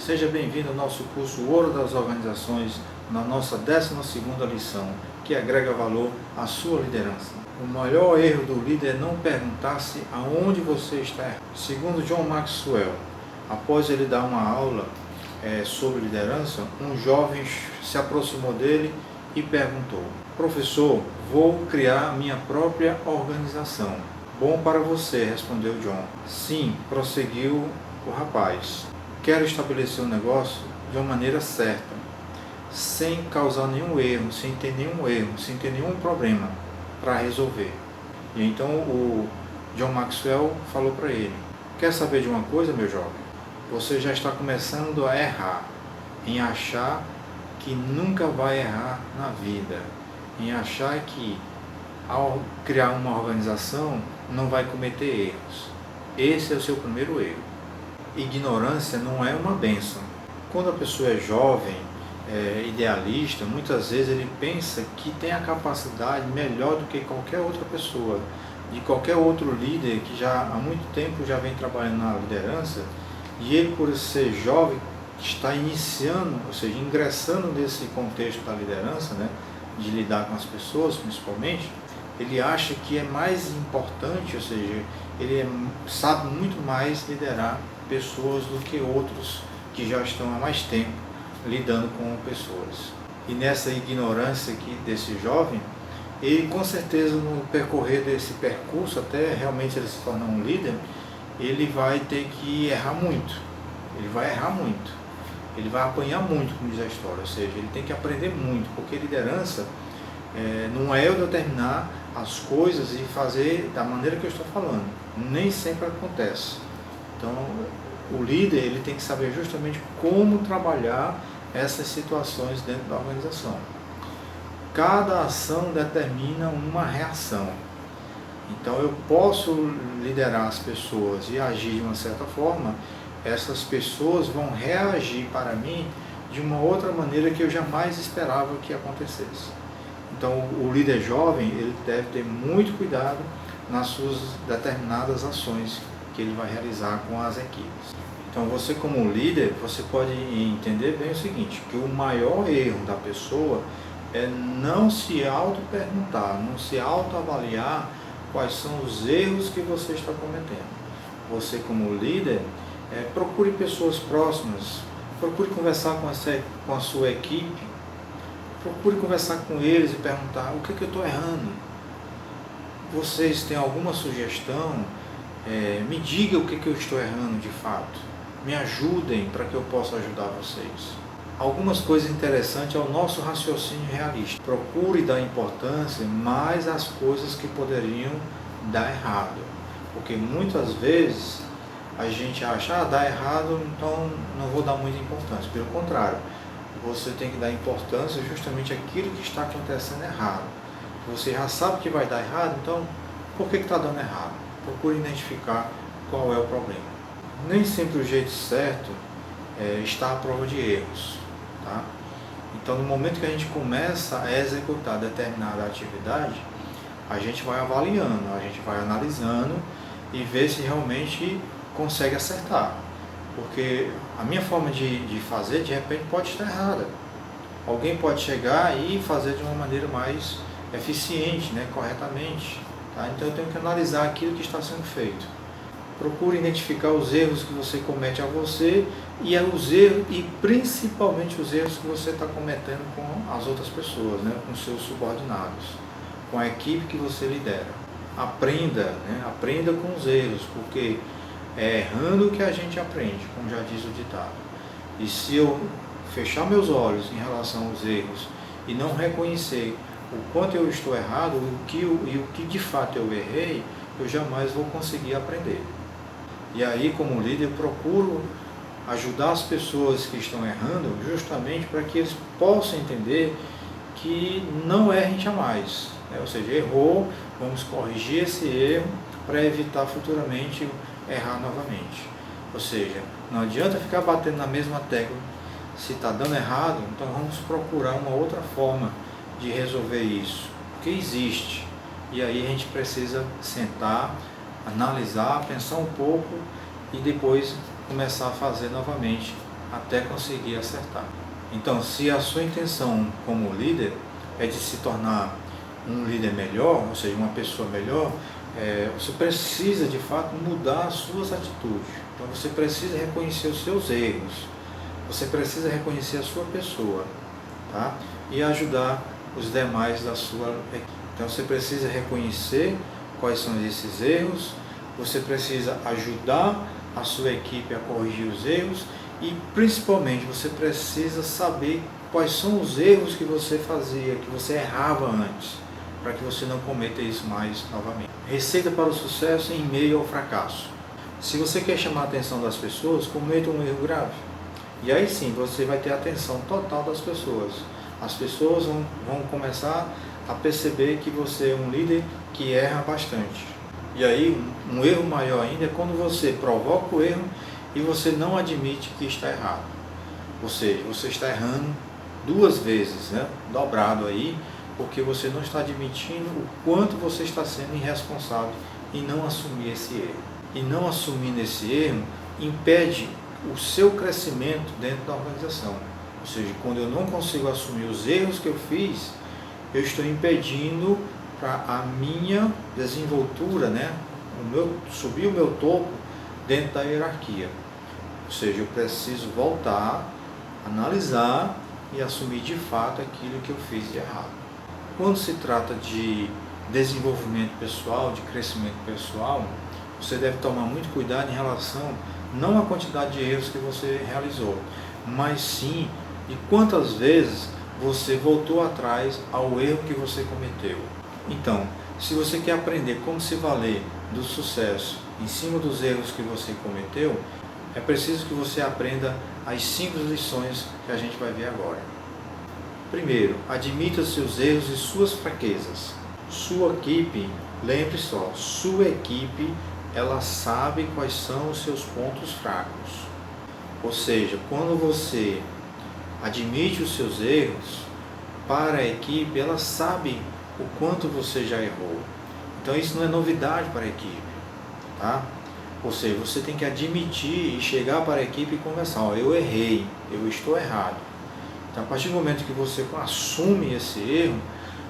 Seja bem-vindo ao nosso curso Ouro das Organizações, na nossa 12ª lição, que agrega valor à sua liderança. O maior erro do líder é não perguntar-se aonde você está errando. Segundo John Maxwell, após ele dar uma aula sobre liderança, um jovem se aproximou dele e perguntou: professor, vou criar minha própria organização. Bom para você, respondeu John. Sim, prosseguiu o rapaz. Quero estabelecer um negócio de uma maneira certa, sem causar nenhum erro, sem ter nenhum problema para resolver. E então o John Maxwell falou para ele: quer saber de uma coisa, meu jovem? Você já está começando a errar, em achar que nunca vai errar na vida, em achar que ao criar uma organização não vai cometer erros. Esse é o seu primeiro erro. Ignorância não é uma bênção. Quando a pessoa é jovem, idealista, muitas vezes ele pensa que tem a capacidade melhor do que qualquer outra pessoa, de qualquer outro líder que já há muito tempo já vem trabalhando na liderança, e ele, por ser jovem, está iniciando, ou seja, ingressando nesse contexto da liderança, né, de lidar com as pessoas principalmente. Ele acha que é mais importante, ou seja, ele sabe muito mais liderar pessoas do que outros que já estão há mais tempo lidando com pessoas. E nessa ignorância aqui desse jovem, ele com certeza no percorrer desse percurso, até realmente ele se tornar um líder, ele vai ter que errar muito. Ele vai errar muito. Ele vai apanhar muito, como diz a história. Ou seja, ele tem que aprender muito, porque liderança não é eu determinar as coisas e fazer da maneira que eu estou falando. Nem sempre acontece. Então, o líder ele tem que saber justamente como trabalhar essas situações dentro da organização. Cada ação determina uma reação. Então, eu posso liderar as pessoas e agir de uma certa forma, essas pessoas vão reagir para mim de uma outra maneira que eu jamais esperava que acontecesse. Então, o líder jovem ele deve ter muito cuidado nas suas determinadas ações que ele vai realizar com as equipes. Então, você como líder, você pode entender bem o seguinte, que o maior erro da pessoa é não se auto-perguntar, não se auto-avaliar quais são os erros que você está cometendo. Você como líder, procure pessoas próximas, procure conversar com a sua equipe, procure conversar com eles e perguntar: o que eu estou errando? Vocês têm alguma sugestão? Me diga o que eu estou errando de fato. Me ajudem para que eu possa ajudar vocês. Algumas coisas interessantes é o nosso raciocínio realista. Procure dar importância mais às coisas que poderiam dar errado. Porque muitas vezes a gente acha, dá errado, então não vou dar muita importância. Pelo contrário, você tem que dar importância justamente àquilo que está acontecendo errado. Você já sabe que vai dar errado, então por que está dando errado? Procure identificar qual é o problema. Nem sempre o jeito certo está à prova de erros. Tá? Então, no momento que a gente começa a executar determinada atividade, a gente vai avaliando, a gente vai analisando e ver se realmente consegue acertar. Porque a minha forma de fazer, de repente, pode estar errada. Alguém pode chegar e fazer de uma maneira mais eficiente, né, corretamente. Tá? Então eu tenho que analisar aquilo que está sendo feito. Procure identificar os erros que você comete a você e principalmente os erros que você está cometendo com as outras pessoas, né, com seus subordinados, com a equipe que você lidera. Aprenda, né, aprenda com os erros, porque é errando que a gente aprende, como já diz o ditado. E se eu fechar meus olhos em relação aos erros e não reconhecer o quanto eu estou errado e o que de fato eu errei, eu jamais vou conseguir aprender. E aí, como líder, eu procuro ajudar as pessoas que estão errando justamente para que eles possam entender que não errem jamais. Ou seja, errou, vamos corrigir esse erro para evitar futuramente errar novamente. Ou seja, não adianta ficar batendo na mesma tecla. Se está dando errado, então vamos procurar uma outra forma de resolver isso, porque existe. E aí a gente precisa sentar, analisar, pensar um pouco e depois começar a fazer novamente até conseguir acertar. Então, se a sua intenção como líder é de se tornar um líder melhor, ou seja, uma pessoa melhor, você precisa de fato mudar as suas atitudes. Então você precisa reconhecer os seus erros, você precisa reconhecer a sua pessoa, tá? E ajudar os demais da sua equipe. Então você precisa reconhecer quais são esses erros, você precisa ajudar a sua equipe a corrigir os erros e principalmente você precisa saber quais são os erros que você fazia, que você errava antes, para que você não cometa isso mais novamente. Receita para o sucesso em meio ao fracasso. Se você quer chamar a atenção das pessoas, cometa um erro grave. E aí sim, você vai ter a atenção total das pessoas. As pessoas vão começar a perceber que você é um líder que erra bastante. E aí, um erro maior ainda é quando você provoca o erro e você não admite que está errado. Ou seja, você está errando 2 vezes, né? Dobrado aí, porque você não está admitindo o quanto você está sendo irresponsável em não assumir esse erro. E não assumindo esse erro impede o seu crescimento dentro da organização. Ou seja, quando eu não consigo assumir os erros que eu fiz, eu estou impedindo para a minha desenvoltura, né? Subir o meu topo dentro da hierarquia. Ou seja, eu preciso voltar, analisar e assumir de fato aquilo que eu fiz de errado. Quando se trata de desenvolvimento pessoal, de crescimento pessoal, você deve tomar muito cuidado em relação não à quantidade de erros que você realizou, mas sim de quantas vezes você voltou atrás ao erro que você cometeu. Então, se você quer aprender como se valer do sucesso em cima dos erros que você cometeu, é preciso que você aprenda as 5 lições que a gente vai ver agora. Primeiro, admita seus erros e suas fraquezas. Sua equipe, lembre só, sua equipe, ela sabe quais são os seus pontos fracos. Ou seja, quando você admite os seus erros, para a equipe, ela sabe o quanto você já errou. Então isso não é novidade para a equipe, tá? Ou seja, você tem que admitir e chegar para a equipe e conversar, eu errei, eu estou errado. Então a partir do momento que você assume esse erro,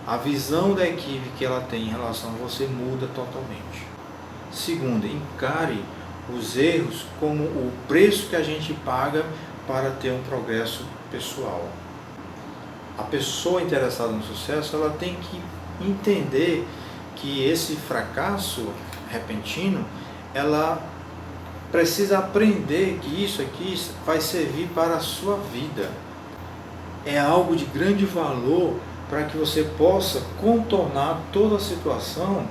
a visão da equipe que ela tem em relação a você muda totalmente. Segundo, encare os erros como o preço que a gente paga para ter um progresso pessoal. A pessoa interessada no sucesso, ela tem que entender que esse fracasso repentino, ela precisa aprender que isso aqui vai servir para a sua vida. É algo de grande valor para que você possa contornar toda a situação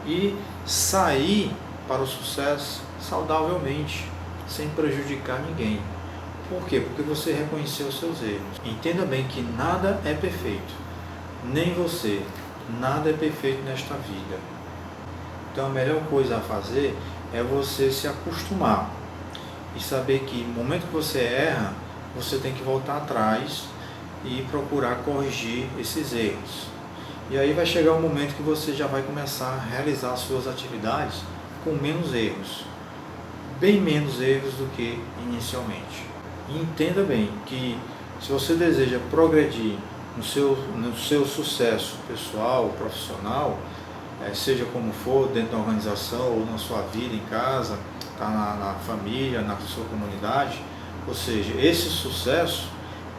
e sair para o sucesso saudavelmente, sem prejudicar ninguém. Por quê? Porque você reconheceu os seus erros. Entenda bem que nada é perfeito, nem você, nada é perfeito nesta vida. Então a melhor coisa a fazer é você se acostumar e saber que no momento que você erra, você tem que voltar atrás e procurar corrigir esses erros. E aí vai chegar um momento que você já vai começar a realizar as suas atividades com menos erros, bem menos erros do que inicialmente. E entenda bem que se você deseja progredir no seu sucesso pessoal, profissional, seja como for, dentro da organização ou na sua vida em casa, tá na família, na sua comunidade, ou seja, esse sucesso,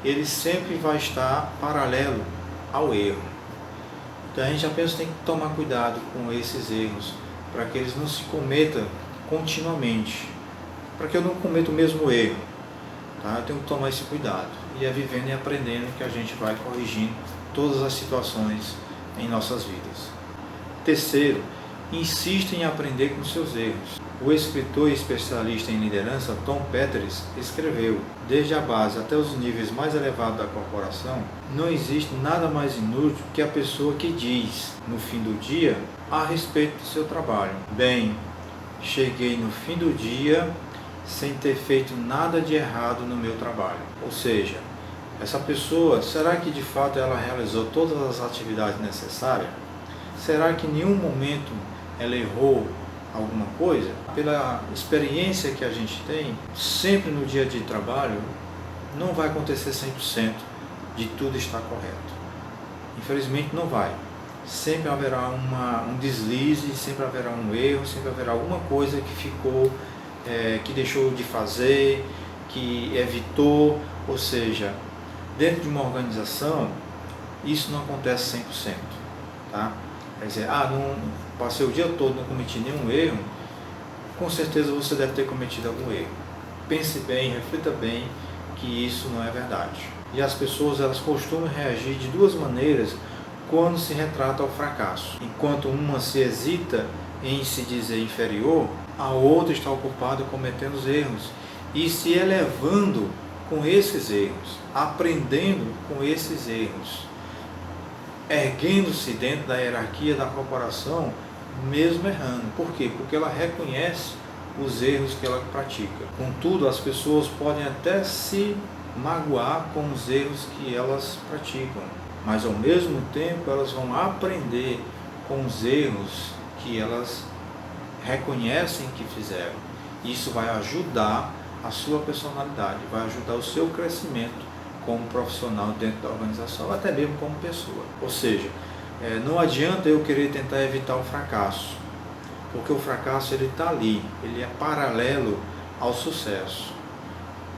ele sempre vai estar paralelo ao erro. Então a gente apenas tem que tomar cuidado com esses erros, para que eles não se cometam continuamente, para que eu não cometa o mesmo erro. Tá? Eu tenho que tomar esse cuidado. E é vivendo e aprendendo que a gente vai corrigindo todas as situações em nossas vidas. Terceiro, insista em aprender com seus erros. O escritor e especialista em liderança Tom Peters escreveu: desde a base até os níveis mais elevados da corporação, não existe nada mais inútil que a pessoa que diz, no fim do dia, a respeito do seu trabalho: bem, cheguei no fim do dia sem ter feito nada de errado no meu trabalho. Ou seja, essa pessoa, será que de fato ela realizou todas as atividades necessárias? Será que em nenhum momento ela errou alguma coisa? Pela experiência que a gente tem, sempre no dia de trabalho, não vai acontecer 100% de tudo estar correto. Infelizmente não vai. Sempre haverá um deslize, sempre haverá um erro, sempre haverá alguma coisa que ficou, que deixou de fazer, que evitou. Ou seja, dentro de uma organização, isso não acontece 100%. Tá? Quer dizer, não passei o dia todo, não cometi nenhum erro. Com certeza você deve ter cometido algum erro. Pense bem, reflita bem que isso não é verdade. E as pessoas, elas costumam reagir de duas maneiras quando se retrata ao fracasso. Enquanto uma se hesita em se dizer inferior, a outra está ocupada cometendo os erros e se elevando com esses erros, aprendendo com esses erros, erguendo-se dentro da hierarquia da corporação, mesmo errando. Por quê? Porque ela reconhece os erros que ela pratica. Contudo, as pessoas podem até se magoar com os erros que elas praticam, mas ao mesmo tempo elas vão aprender com os erros que elas reconhecem que fizeram. Isso vai ajudar a sua personalidade, vai ajudar o seu crescimento como profissional dentro da organização, até mesmo como pessoa. Ou seja, não adianta eu querer tentar evitar o fracasso, porque o fracasso ele está ali, ele é paralelo ao sucesso.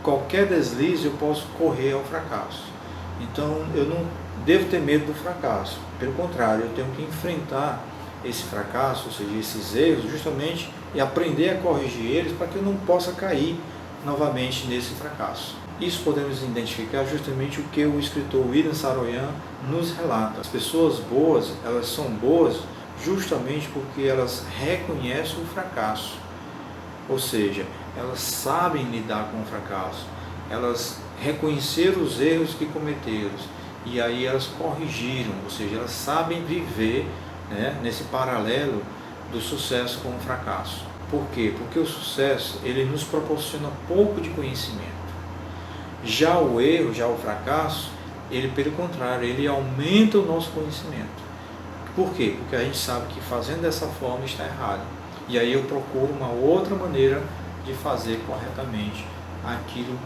Qualquer deslize eu posso correr ao fracasso. Então eu não devo ter medo do fracasso, pelo contrário, eu tenho que enfrentar esse fracasso, ou seja, esses erros, justamente, e aprender a corrigir eles para que eu não possa cair novamente nesse fracasso. Isso podemos identificar justamente o que o escritor William Saroyan nos relata. As pessoas boas, elas são boas justamente porque elas reconhecem o fracasso. Ou seja, elas sabem lidar com o fracasso. Elas reconheceram os erros que cometeram e aí elas corrigiram. Ou seja, elas sabem viver, nesse paralelo do sucesso com o fracasso. Por quê? Porque o sucesso ele nos proporciona pouco de conhecimento. Já o erro, já o fracasso, ele pelo contrário, ele aumenta o nosso conhecimento. Por quê? Porque a gente sabe que fazendo dessa forma está errado. E aí eu procuro uma outra maneira de fazer corretamente aquilo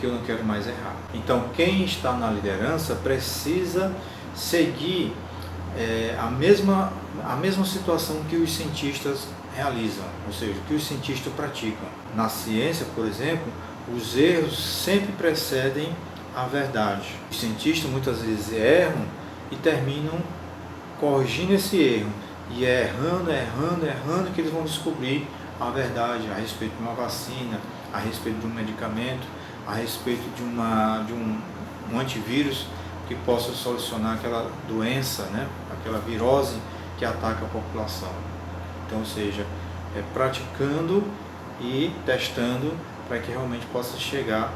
que eu não quero mais errar. Então quem está na liderança precisa seguir a mesma situação que os cientistas realizam, ou seja, que os cientistas praticam. Na ciência, por exemplo, os erros sempre precedem a verdade. Os cientistas muitas vezes erram e terminam corrigindo esse erro. E é errando que eles vão descobrir a verdade a respeito de uma vacina, a respeito de um medicamento, a respeito de um antivírus que possa solucionar aquela doença, aquela virose que ataca a população. Então, ou seja, praticando e testando para que realmente possa chegar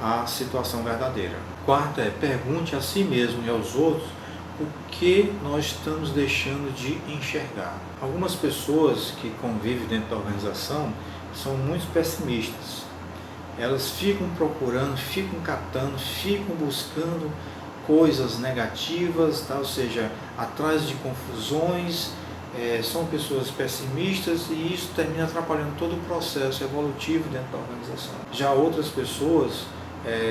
à situação verdadeira. Quarta pergunte a si mesmo e aos outros o que nós estamos deixando de enxergar. Algumas pessoas que convivem dentro da organização são muito pessimistas. Elas ficam procurando, ficam catando, ficam buscando coisas negativas, ou seja, atrás de confusões. São pessoas pessimistas e isso termina atrapalhando todo o processo evolutivo dentro da organização. Já outras pessoas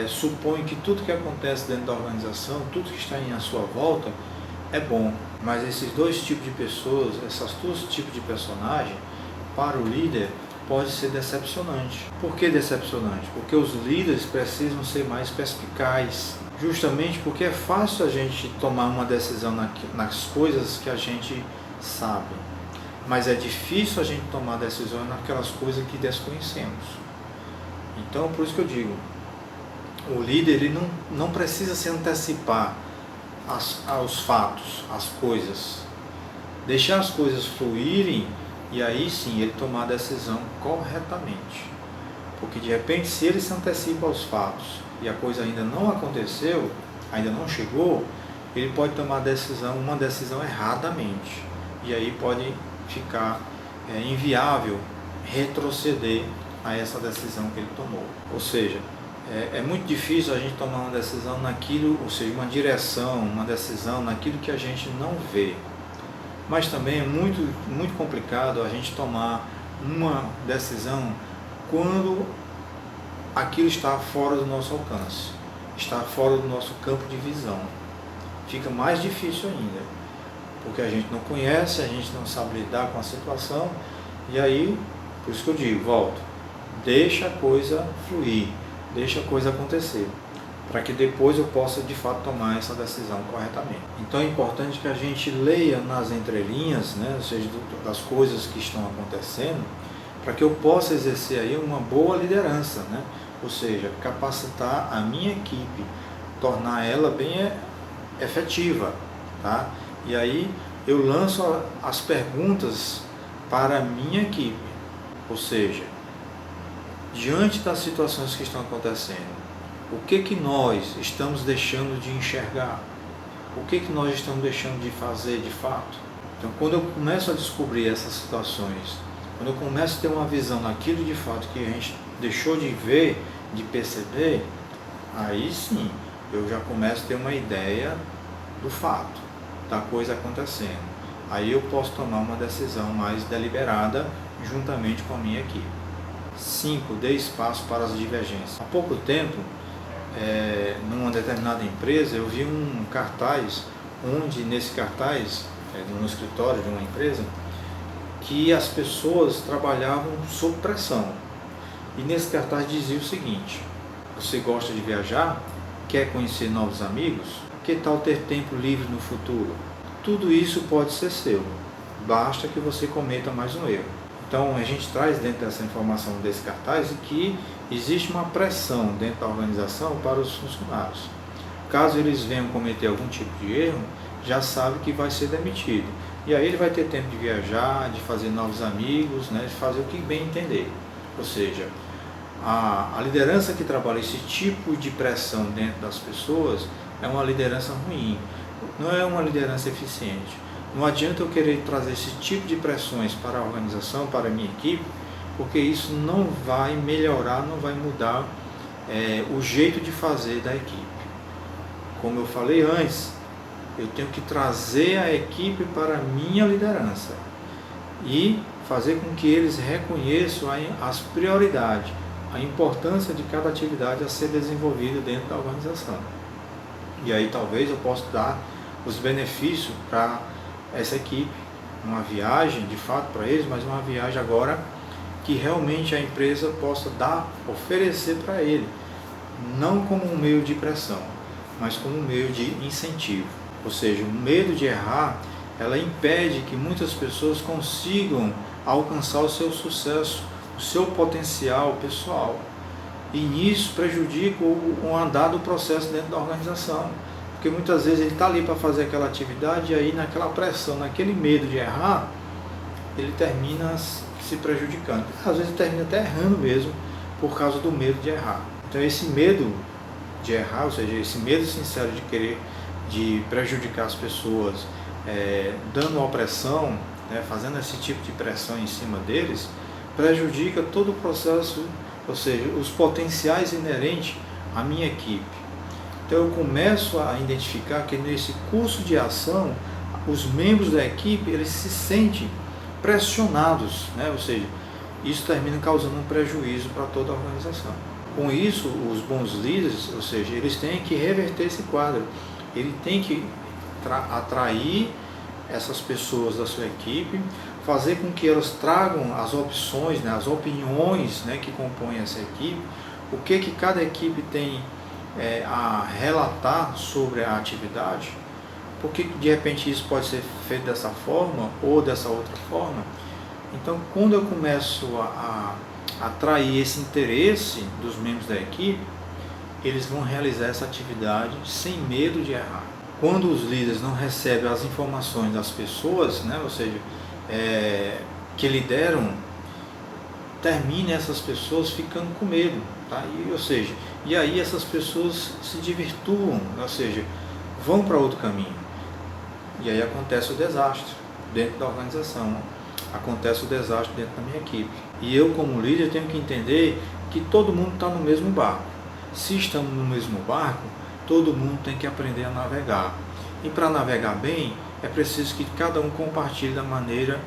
supõem que tudo que acontece dentro da organização, tudo que está à sua volta é bom, mas esses dois tipos de pessoas, esses dois tipos de personagem, para o líder pode ser decepcionante. Por que decepcionante? Porque os líderes precisam ser mais perspicazes, justamente porque é fácil a gente tomar uma decisão nas coisas que a gente sabe, mas é difícil a gente tomar decisões naquelas coisas que desconhecemos. Então, por isso que eu digo, o líder ele não precisa se antecipar aos fatos, às coisas, deixar as coisas fluírem e aí sim ele tomar a decisão corretamente, porque de repente se ele se antecipa aos fatos e a coisa ainda não aconteceu, ainda não chegou, ele pode tomar uma decisão erradamente. E aí pode ficar inviável retroceder a essa decisão que ele tomou. Ou seja, é muito difícil a gente tomar uma decisão naquilo, ou seja, uma direção, uma decisão naquilo que a gente não vê. Mas também é muito complicado a gente tomar uma decisão quando aquilo está fora do nosso alcance, está fora do nosso campo de visão. Fica mais difícil ainda, porque a gente não conhece, a gente não sabe lidar com a situação, e aí, por isso que eu digo, volto, deixa a coisa fluir, deixa a coisa acontecer, para que depois eu possa de fato tomar essa decisão corretamente. Então é importante que a gente leia nas entrelinhas, né, ou seja, das coisas que estão acontecendo, para que eu possa exercer aí uma boa liderança, né? Ou seja, capacitar a minha equipe, tornar ela bem efetiva, tá? E aí eu lanço as perguntas para a minha equipe, ou seja, diante das situações que estão acontecendo, o que nós estamos deixando de enxergar? O que nós estamos deixando de fazer de fato? Então, quando eu começo a descobrir essas situações, quando eu começo a ter uma visão naquilo de fato que a gente deixou de ver, de perceber, aí sim, eu já começo a ter uma ideia do fato, da coisa acontecendo. Aí eu posso tomar uma decisão mais deliberada juntamente com a minha equipe. 5. Dê espaço para as divergências. Há pouco tempo, numa determinada empresa, eu vi um cartaz, onde nesse cartaz, no escritório de uma empresa, que as pessoas trabalhavam sob pressão. E nesse cartaz dizia o seguinte: você gosta de viajar? Quer conhecer novos amigos? Que tal ter tempo livre no futuro? Tudo isso pode ser seu, basta que você cometa mais um erro. Então a gente traz dentro dessa informação desse cartaz que existe uma pressão dentro da organização para os funcionários. Caso eles venham cometer algum tipo de erro, já sabe que vai ser demitido. E aí ele vai ter tempo de viajar, de fazer novos amigos, né, de fazer o que bem entender. Ou seja, a liderança que trabalha esse tipo de pressão dentro das pessoas é uma liderança ruim, não é uma liderança eficiente. Não adianta eu querer trazer esse tipo de pressões para a organização, para a minha equipe, porque isso não vai melhorar, não vai mudar o jeito de fazer da equipe. Como eu falei antes, eu tenho que trazer a equipe para a minha liderança e fazer com que eles reconheçam as prioridades, a importância de cada atividade a ser desenvolvida dentro da organização. E aí talvez eu possa dar os benefícios para essa equipe, uma viagem de fato para eles, mas uma viagem agora que realmente a empresa possa oferecer para ele, não como um meio de pressão, mas como um meio de incentivo. Ou seja, o medo de errar, ela impede que muitas pessoas consigam alcançar o seu sucesso, o seu potencial pessoal. E nisso prejudica o andar do processo dentro da organização. Porque muitas vezes ele está ali para fazer aquela atividade e aí naquela pressão, naquele medo de errar, ele termina se prejudicando. Às vezes ele termina até errando mesmo por causa do medo de errar. Então esse medo de errar, ou seja, esse medo sincero de prejudicar as pessoas, dando opressão, né, fazendo esse tipo de pressão em cima deles, prejudica todo o processo, ou seja, os potenciais inerentes à minha equipe. Então eu começo a identificar que nesse curso de ação, os membros da equipe, eles se sentem pressionados, né? Ou seja, isso termina causando um prejuízo para toda a organização. Com isso, os bons líderes, ou seja, eles têm que reverter esse quadro, ele tem que atrair essas pessoas da sua equipe, fazer com que elas tragam as opções, né, as opiniões, né, que compõem essa equipe, o que cada equipe tem a relatar sobre a atividade, porque de repente isso pode ser feito dessa forma ou dessa outra forma. Então, quando eu começo a atrair esse interesse dos membros da equipe, eles vão realizar essa atividade sem medo de errar. Quando os líderes não recebem as informações das pessoas, né, ou seja, que lideram, termina essas pessoas ficando com medo, tá? E aí essas pessoas se desvirtuam, ou seja, vão para outro caminho. E aí acontece o desastre dentro da organização, acontece o desastre dentro da minha equipe. E eu, como líder, tenho que entender que todo mundo está no mesmo barco. Se estamos no mesmo barco, todo mundo tem que aprender a navegar. E para navegar bem, é preciso que cada um compartilhe da maneira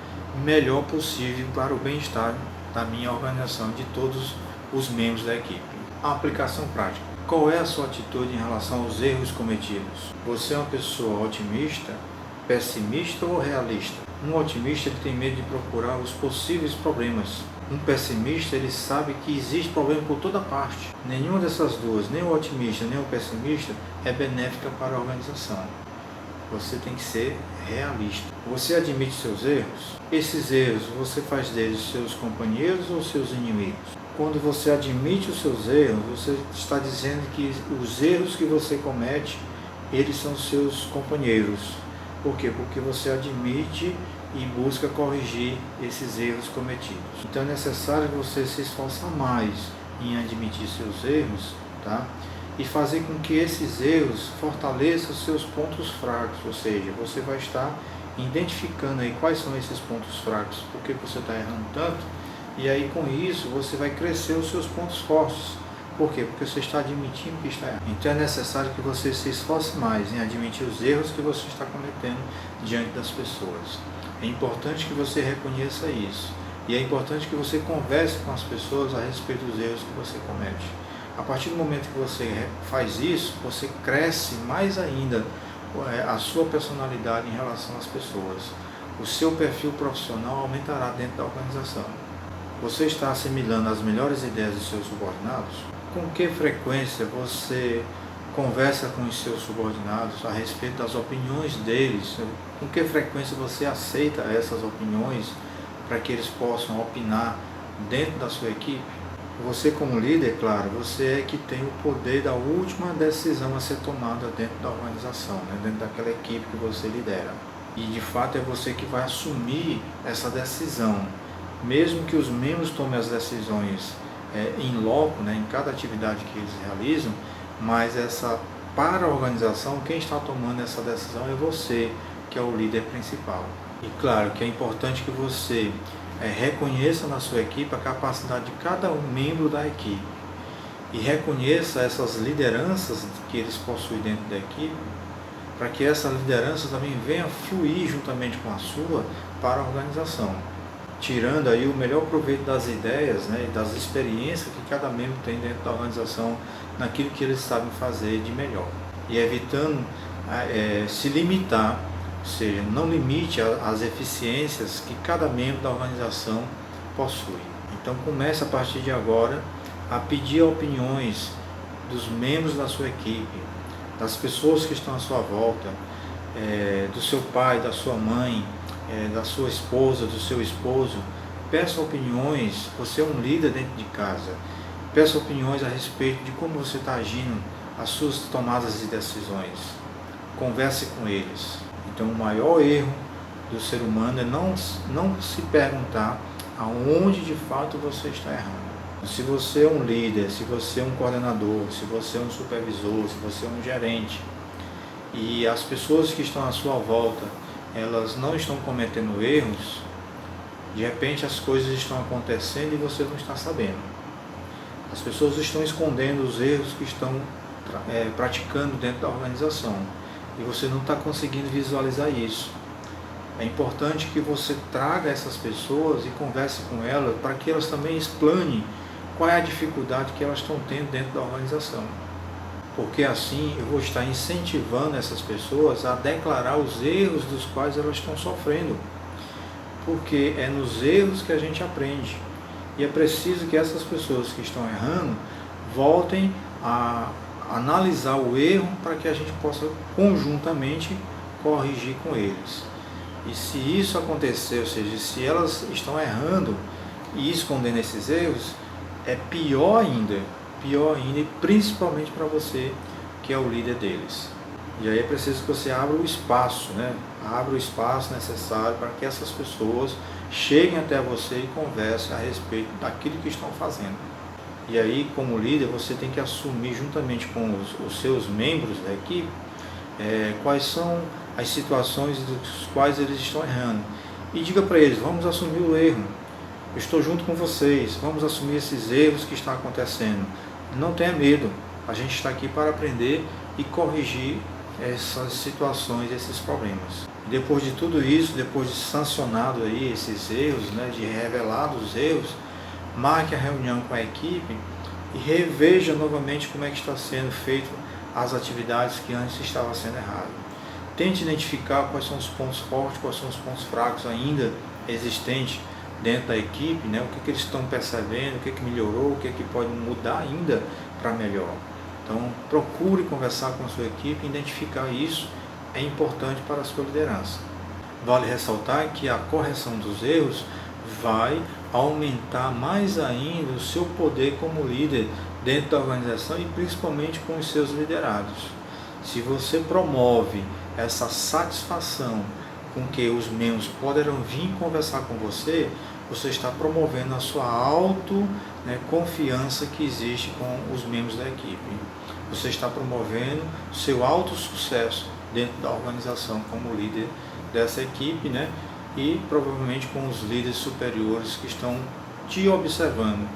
melhor possível para o bem-estar da minha organização, de todos os membros da equipe. A aplicação prática. Qual é a sua atitude em relação aos erros cometidos? Você é uma pessoa otimista, pessimista ou realista? Um otimista ele tem medo de procurar os possíveis problemas. Um pessimista ele sabe que existe problema por toda parte. Nenhuma dessas duas, nem o otimista nem o pessimista, é benéfica para a organização. Você tem que ser realista. Você admite seus erros? Esses erros, você faz deles seus companheiros ou seus inimigos? Quando você admite os seus erros, você está dizendo que os erros que você comete, eles são seus companheiros. Por quê? Porque você admite e busca corrigir esses erros cometidos. Então é necessário que você se esforce mais em admitir seus erros, tá? E fazer com que esses erros fortaleçam os seus pontos fracos, ou seja, você vai estar identificando aí quais são esses pontos fracos, por que você está errando tanto, e aí com isso você vai crescer os seus pontos fortes. Por quê? Porque você está admitindo que está errado. Então é necessário que você se esforce mais em admitir os erros que você está cometendo diante das pessoas. É importante que você reconheça isso. E é importante que você converse com as pessoas a respeito dos erros que você comete. A partir do momento que você faz isso, você cresce mais ainda a sua personalidade em relação às pessoas. O seu perfil profissional aumentará dentro da organização. Você está assimilando as melhores ideias dos seus subordinados? Com que frequência você conversa com os seus subordinados a respeito das opiniões deles? Com que frequência você aceita essas opiniões para que eles possam opinar dentro da sua equipe? Você como líder, claro, você é que tem o poder da última decisão a ser tomada dentro da organização, né? Dentro daquela equipe que você lidera. E de fato é você que vai assumir essa decisão. Mesmo que os membros tomem as decisões em loco, né, em cada atividade que eles realizam, mas para a organização, quem está tomando essa decisão é você, que é o líder principal. E claro que é importante que você reconheça na sua equipe a capacidade de cada membro da equipe e reconheça essas lideranças que eles possuem dentro da equipe, para que essa liderança também venha fluir juntamente com a sua para a organização, tirando aí o melhor proveito das ideias, né, e das experiências que cada membro tem dentro da organização naquilo que eles sabem fazer de melhor, e evitando se limitar, ou seja, não limite as eficiências que cada membro da organização possui. Então comece a partir de agora a pedir opiniões dos membros da sua equipe, das pessoas que estão à sua volta, do seu pai, da sua mãe, da sua esposa, do seu esposo. Peça opiniões, você é um líder dentro de casa, peça opiniões a respeito de como você está agindo, as suas tomadas de decisões. Converse com eles. Então o maior erro do ser humano é não se perguntar aonde de fato você está errando. Se você é um líder, se você é um coordenador, se você é um supervisor, se você é um gerente, e as pessoas que estão à sua volta, elas não estão cometendo erros, de repente as coisas estão acontecendo e você não está sabendo. As pessoas estão escondendo os erros que estão praticando dentro da organização e você não está conseguindo visualizar isso. É importante que você traga essas pessoas e converse com elas para que elas também explanem qual é a dificuldade que elas estão tendo dentro da organização. Porque assim eu vou estar incentivando essas pessoas a declarar os erros dos quais elas estão sofrendo. Porque é nos erros que a gente aprende. E é preciso que essas pessoas que estão errando voltem a analisar o erro para que a gente possa conjuntamente corrigir com eles. E se isso acontecer, ou seja, se elas estão errando e escondendo esses erros, é pior ainda, e principalmente para você que é o líder deles. E aí é preciso que você abra o espaço, né? Abra o espaço necessário para que essas pessoas cheguem até você e conversem a respeito daquilo que estão fazendo. E aí, como líder, você tem que assumir juntamente com os seus membros da equipe quais são as situações dos quais eles estão errando. E diga para eles, vamos assumir o erro. Eu estou junto com vocês, vamos assumir esses erros que estão acontecendo. Não tenha medo, a gente está aqui para aprender e corrigir essas situações, esses problemas. E depois de tudo isso, depois de sancionado aí esses erros, né, de revelado os erros, marque a reunião com a equipe e reveja novamente como é que está sendo feito as atividades que antes estava sendo errado. Tente identificar quais são os pontos fortes, quais são os pontos fracos ainda existentes dentro da equipe, né? O que eles estão percebendo, o que melhorou, o que pode mudar ainda para melhor. Então, procure conversar com a sua equipe, identificar isso é importante para a sua liderança. Vale ressaltar que a correção dos erros vai aumentar mais ainda o seu poder como líder dentro da organização e principalmente com os seus liderados. Se você promove essa satisfação com que os membros poderão vir conversar com você, você está promovendo a sua confiança que existe com os membros da equipe. Você está promovendo o seu autossucesso dentro da organização como líder dessa equipe, né? E provavelmente com os líderes superiores que estão te observando,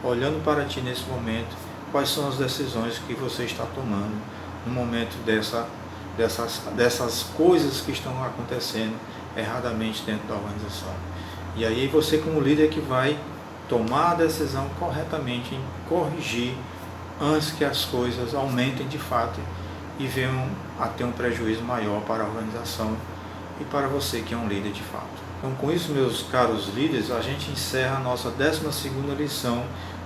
olhando para ti nesse momento, quais são as decisões que você está tomando no momento dessas coisas que estão acontecendo erradamente dentro da organização. E aí você como líder que vai tomar a decisão corretamente em corrigir antes que as coisas aumentem de fato e venham a ter um prejuízo maior para a organização e para você que é um líder de fato. Então, com isso, meus caros líderes, a gente encerra a nossa 12ª lição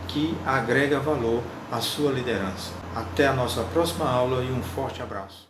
que agrega valor à sua liderança. Até a nossa próxima aula e um forte abraço.